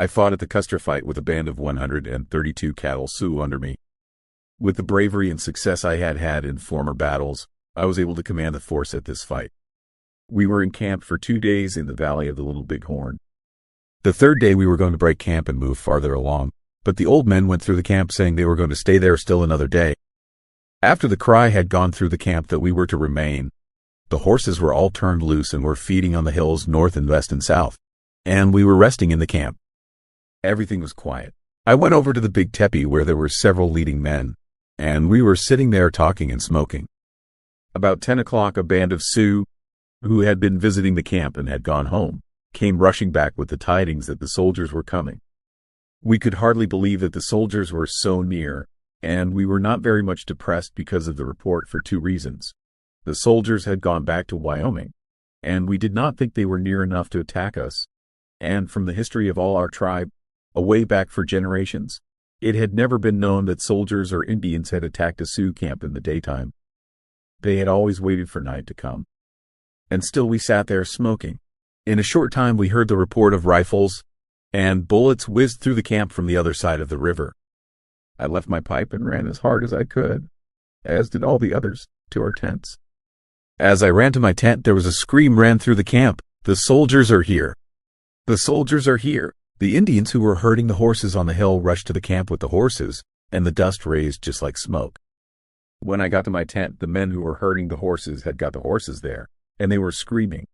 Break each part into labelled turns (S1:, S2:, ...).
S1: I fought at the Custer fight with a band of 132 cattle Sioux under me. With the bravery and success I had had in former battles, I was able to command the force at this fight. We were in camp for 2 days in the valley of the Little Bighorn. The third day we were going to break camp and move farther along, but the old men went through the camp saying they were going to stay there still another day. After the cry had gone through the camp that we were to remain, the horses were all turned loose and were feeding on the hills north and west and south, and we were resting in the camp. Everything was quiet. I went over to the big teepee where there were several leading men, and we were sitting there talking and smoking. About 10 o'clock, a band of Sioux, who had been visiting the camp and had gone home, came rushing back with the tidings that the soldiers were coming. We could hardly believe that the soldiers were so near, and we were not very much depressed because of the report for 2 reasons. The soldiers had gone back to Wyoming, and we did not think they were near enough to attack us. And from the history of all our tribe, away back for generations, it had never been known that soldiers or Indians had attacked a Sioux camp in the daytime. They had always waited for night to come. And still we sat there smoking. In a short time we heard the report of rifles, and bullets whizzed through the camp from the other side of the river. I left my pipe and ran as hard as I could, as did all the others, to our tents. As I ran to my tent, there was a scream ran through the camp. "The soldiers are here! The soldiers are here!" The Indians who were herding the horses on the hill rushed to the camp with the horses, and the dust raised just like smoke. When I got to my tent, the men who were herding the horses had got the horses there, and they were screaming.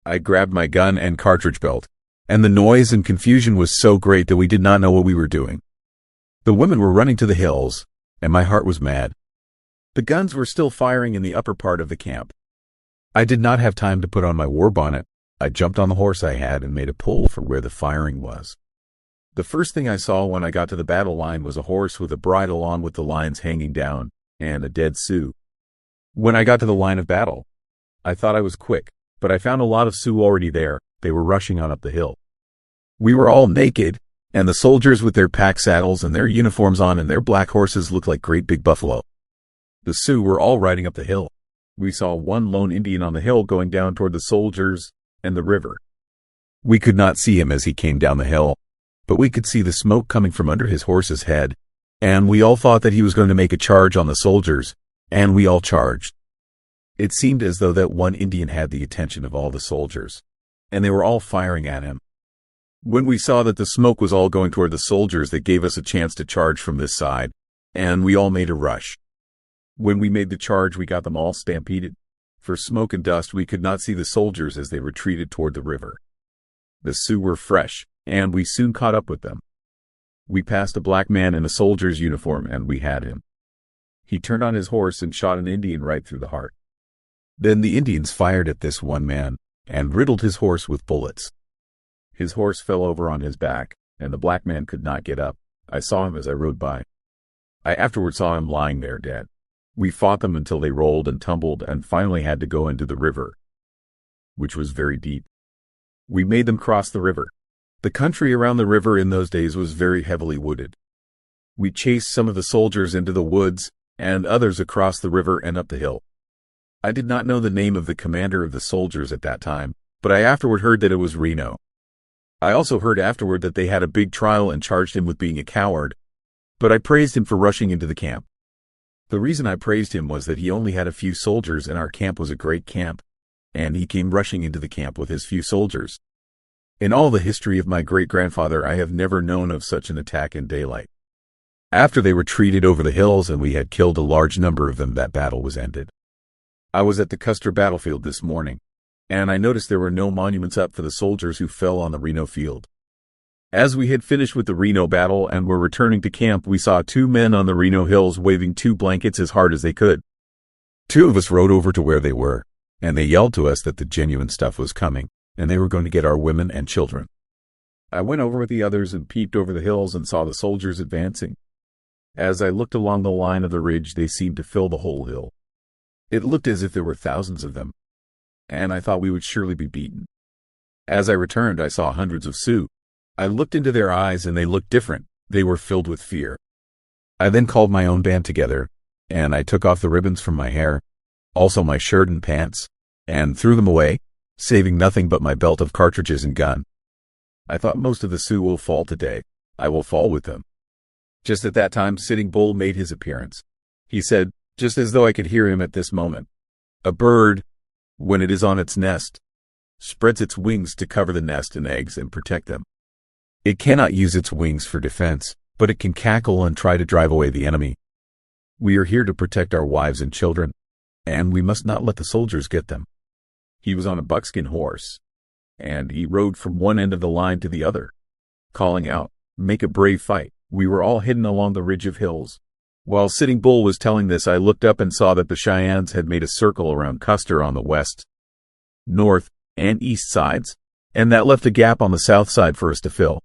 S1: I grabbed my gun and cartridge belt, and the noise and confusion was so great that we did not know what we were doing. The women were running to the hills, and my heart was mad. The guns were still firing in the upper part of the camp. I did not have time to put on my war bonnet. I jumped on the horse I had and made a pull for where the firing was. The first thing I saw when I got to the battle line was a horse with a bridle on with the lines hanging down, and a dead Sioux. When I got to the line of battle, I thought I was quick, but I found a lot of Sioux already there. They were rushing on up the hill. We were all naked, and the soldiers with their pack saddles and their uniforms on and their black horses looked like great big buffalo. The Sioux were all riding up the hill. We saw one lone Indian on the hill going down toward the soldiers and the river. We could not see him as he came down the hill, but we could see the smoke coming from under his horse's head, and we all thought that he was going to make a charge on the soldiers, and we all charged. It seemed as though that one Indian had the attention of all the soldiers, and they were all firing at him. When we saw that the smoke was all going toward the soldiers, that gave us a chance to charge from this side, and we all made a rush. When we made the charge, we got them all stampeded. For smoke and dust, we could not see the soldiers as they retreated toward the river. The Sioux were fresh, and we soon caught up with them. We passed a black man in a soldier's uniform, and we had him. He turned on his horse and shot an Indian right through the heart. Then the Indians fired at this one man, and riddled his horse with bullets. His horse fell over on his back, and the black man could not get up. I saw him as I rode by. I afterward saw him lying there dead. We fought them until they rolled and tumbled and finally had to go into the river, which was very deep. We made them cross the river. The country around the river in those days was very heavily wooded. We chased some of the soldiers into the woods and others across the river and up the hill. I did not know the name of the commander of the soldiers at that time, but I afterward heard that it was Reno. I also heard afterward that they had a big trial and charged him with being a coward, but I praised him for rushing into the camp. The reason I praised him was that he only had a few soldiers and our camp was a great camp, and he came rushing into the camp with his few soldiers. In all the history of my great-grandfather, I have never known of such an attack in daylight. After they retreated over the hills and we had killed a large number of them, that battle was ended. I was at the Custer battlefield this morning, and I noticed there were no monuments up for the soldiers who fell on the Reno field. As we had finished with the Reno battle and were returning to camp, we saw 2 men on the Reno hills waving 2 blankets as hard as they could. 2 of us rode over to where they were, and they yelled to us that the genuine stuff was coming, and they were going to get our women and children. I went over with the others and peeped over the hills and saw the soldiers advancing. As I looked along the line of the ridge, they seemed to fill the whole hill. It looked as if there were thousands of them, and I thought we would surely be beaten. As I returned, I saw hundreds of Sioux. I looked into their eyes and they looked different. They were filled with fear. I then called my own band together, and I took off the ribbons from my hair, also my shirt and pants, and threw them away, saving nothing but my belt of cartridges and gun. I thought most of the Sioux will fall today. I will fall with them. Just at that time, Sitting Bull made his appearance. He said, just as though I could hear him at this moment, "A bird, when it is on its nest, spreads its wings to cover the nest and eggs and protect them. It cannot use its wings for defense, but it can cackle and try to drive away the enemy. We are here to protect our wives and children, and we must not let the soldiers get them." He was on a buckskin horse, and he rode from one end of the line to the other, calling out, "Make a brave fight." We were all hidden along the ridge of hills. While Sitting Bull was telling this, I looked up and saw that the Cheyennes had made a circle around Custer on the west, north, and east sides, and that left a gap on the south side for us to fill.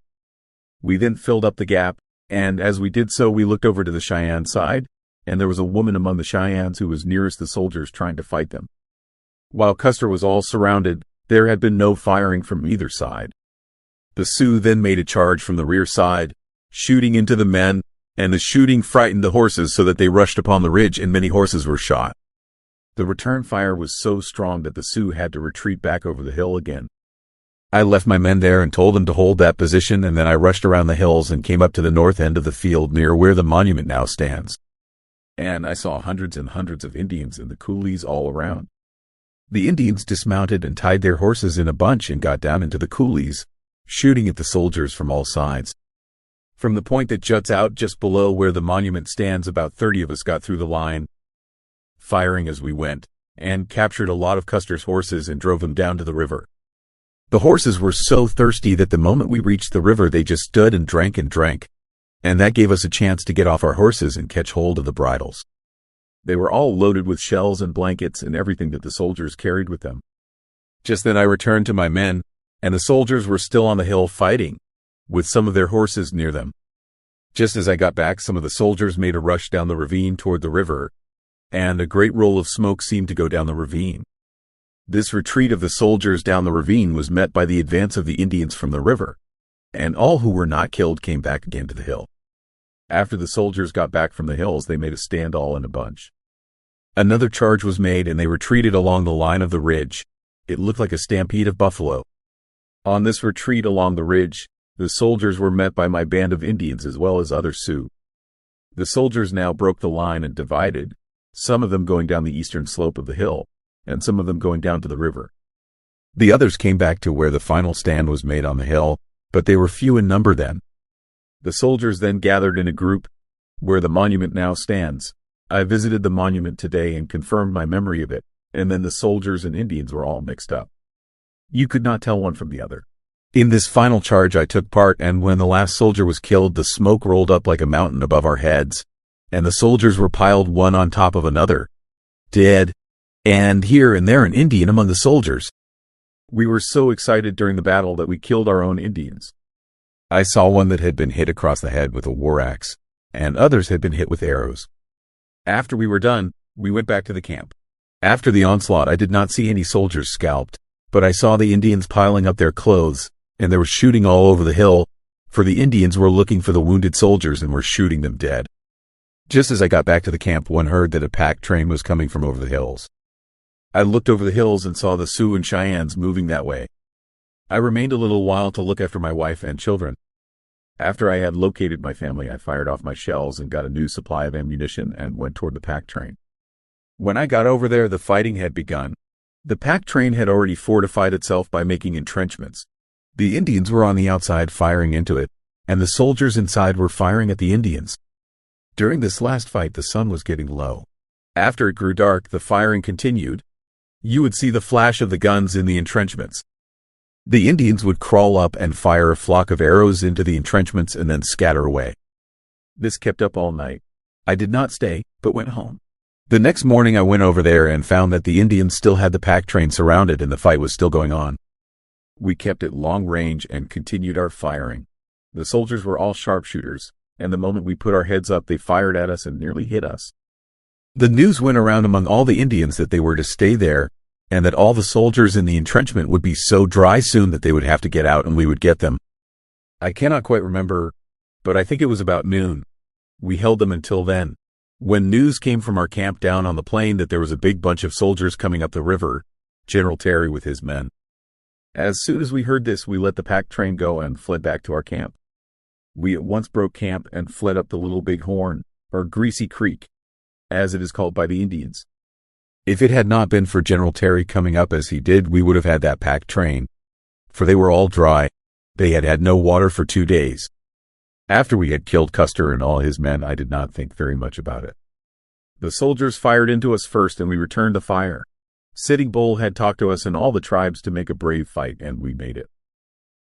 S1: We then filled up the gap, and as we did so, we looked over to the Cheyenne side, and there was a woman among the Cheyennes who was nearest the soldiers trying to fight them. While Custer was all surrounded, there had been no firing from either side. The Sioux then made a charge from the rear side, shooting into the men, and the shooting frightened the horses so that they rushed upon the ridge and many horses were shot. The return fire was so strong that the Sioux had to retreat back over the hill again. I left my men there and told them to hold that position, and then I rushed around the hills and came up to the north end of the field near where the monument now stands. And I saw hundreds and hundreds of Indians and the coolies all around. The Indians dismounted and tied their horses in a bunch and got down into the coulees, shooting at the soldiers from all sides. From the point that juts out just below where the monument stands, about 30 of us got through the line, firing as we went, and captured a lot of Custer's horses and drove them down to the river. The horses were so thirsty that the moment we reached the river, they just stood and drank, and that gave us a chance to get off our horses and catch hold of the bridles. They were all loaded with shells and blankets and everything that the soldiers carried with them. Just then I returned to my men, and the soldiers were still on the hill fighting, with some of their horses near them. Just as I got back, some of the soldiers made a rush down the ravine toward the river, and a great roll of smoke seemed to go down the ravine. This retreat of the soldiers down the ravine was met by the advance of the Indians from the river, and all who were not killed came back again to the hill. After the soldiers got back from the hills, they made a stand all in a bunch. Another charge was made, and they retreated along the line of the ridge. It looked like a stampede of buffalo. On this retreat along the ridge, the soldiers were met by my band of Indians as well as other Sioux. The soldiers now broke the line and divided, some of them going down the eastern slope of the hill, and some of them going down to the river. The others came back to where the final stand was made on the hill, but they were few in number then. The soldiers then gathered in a group where the monument now stands. I visited the monument today and confirmed my memory of it, and then the soldiers and Indians were all mixed up. You could not tell one from the other. In this final charge I took part, and when the last soldier was killed, the smoke rolled up like a mountain above our heads, and the soldiers were piled one on top of another, dead, and here and there an Indian among the soldiers. We were so excited during the battle that we killed our own Indians. I saw one that had been hit across the head with a war axe, and others had been hit with arrows. After we were done, we went back to the camp. After the onslaught, I did not see any soldiers scalped, but I saw the Indians piling up their clothes, and there was shooting all over the hill, for the Indians were looking for the wounded soldiers and were shooting them dead. Just as I got back to the camp, one heard that a pack train was coming from over the hills. I looked over the hills and saw the Sioux and Cheyennes moving that way. I remained a little while to look after my wife and children. After I had located my family, I fired off my shells and got a new supply of ammunition and went toward the pack train. When I got over there, the fighting had begun. The pack train had already fortified itself by making entrenchments. The Indians were on the outside firing into it, and the soldiers inside were firing at the Indians. During this last fight, the sun was getting low. After it grew dark, the firing continued. You would see the flash of the guns in the entrenchments. The Indians would crawl up and fire a flock of arrows into the entrenchments and then scatter away. This kept up all night. I did not stay, but went home. The next morning I went over there and found that the Indians still had the pack train surrounded and the fight was still going on. We kept at long range and continued our firing. The soldiers were all sharpshooters, and the moment we put our heads up, they fired at us and nearly hit us. The news went around among all the Indians that they were to stay there, and that all the soldiers in the entrenchment would be so dry soon that they would have to get out and we would get them. I cannot quite remember, but I think it was about noon. We held them until then. When news came from our camp down on the plain that there was a big bunch of soldiers coming up the river, General Terry with his men As soon as we heard this, we let the pack train go and fled back to our camp. We at once broke camp and fled up the Little Bighorn, or Greasy Creek, as it is called by the Indians. If it had not been for General Terry coming up as he did, we would have had that pack train, for they were all dry. They had had no water for 2 days. After we had killed Custer and all his men, I did not think very much about it. The soldiers fired into us first, and we returned the fire. Sitting Bull had talked to us and all the tribes to make a brave fight, and we made it.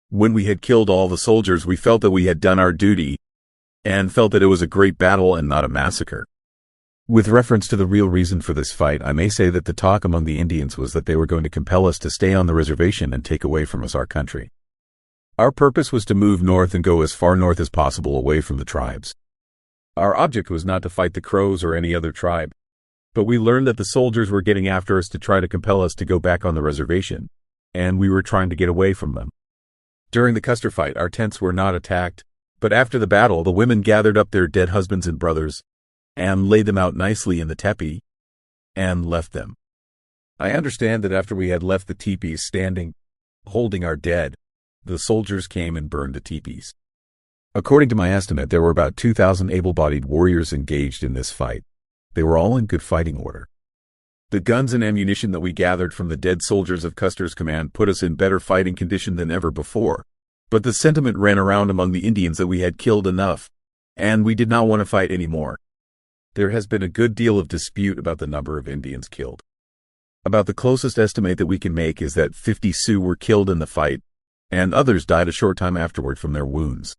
S1: When we had killed all the soldiers, we felt that we had done our duty, and felt that it was a great battle and not a massacre. With reference to the real reason for this fight, I may say that the talk among the Indians was that they were going to compel us to stay on the reservation and take away from us our country. Our purpose was to move north and go as far north as possible away from the tribes. Our object was not to fight the Crows or any other tribe, but we learned that the soldiers were getting after us to try to compel us to go back on the reservation, and we were trying to get away from them. During the Custer fight, our tents were not attacked, but after the battle, the women gathered up their dead husbands and brothers and laid them out nicely in the teepee and left them. I understand that after we had left the teepees standing, holding our dead, the soldiers came and burned the teepees. According to my estimate, there were about 2,000 able-bodied warriors engaged in this fight. They were all in good fighting order. The guns and ammunition that we gathered from the dead soldiers of Custer's command put us in better fighting condition than ever before, but the sentiment ran around among the Indians that we had killed enough, and we did not want to fight anymore. There has been a good deal of dispute about the number of Indians killed. About the closest estimate that we can make is that 50 Sioux were killed in the fight, and others died a short time afterward from their wounds.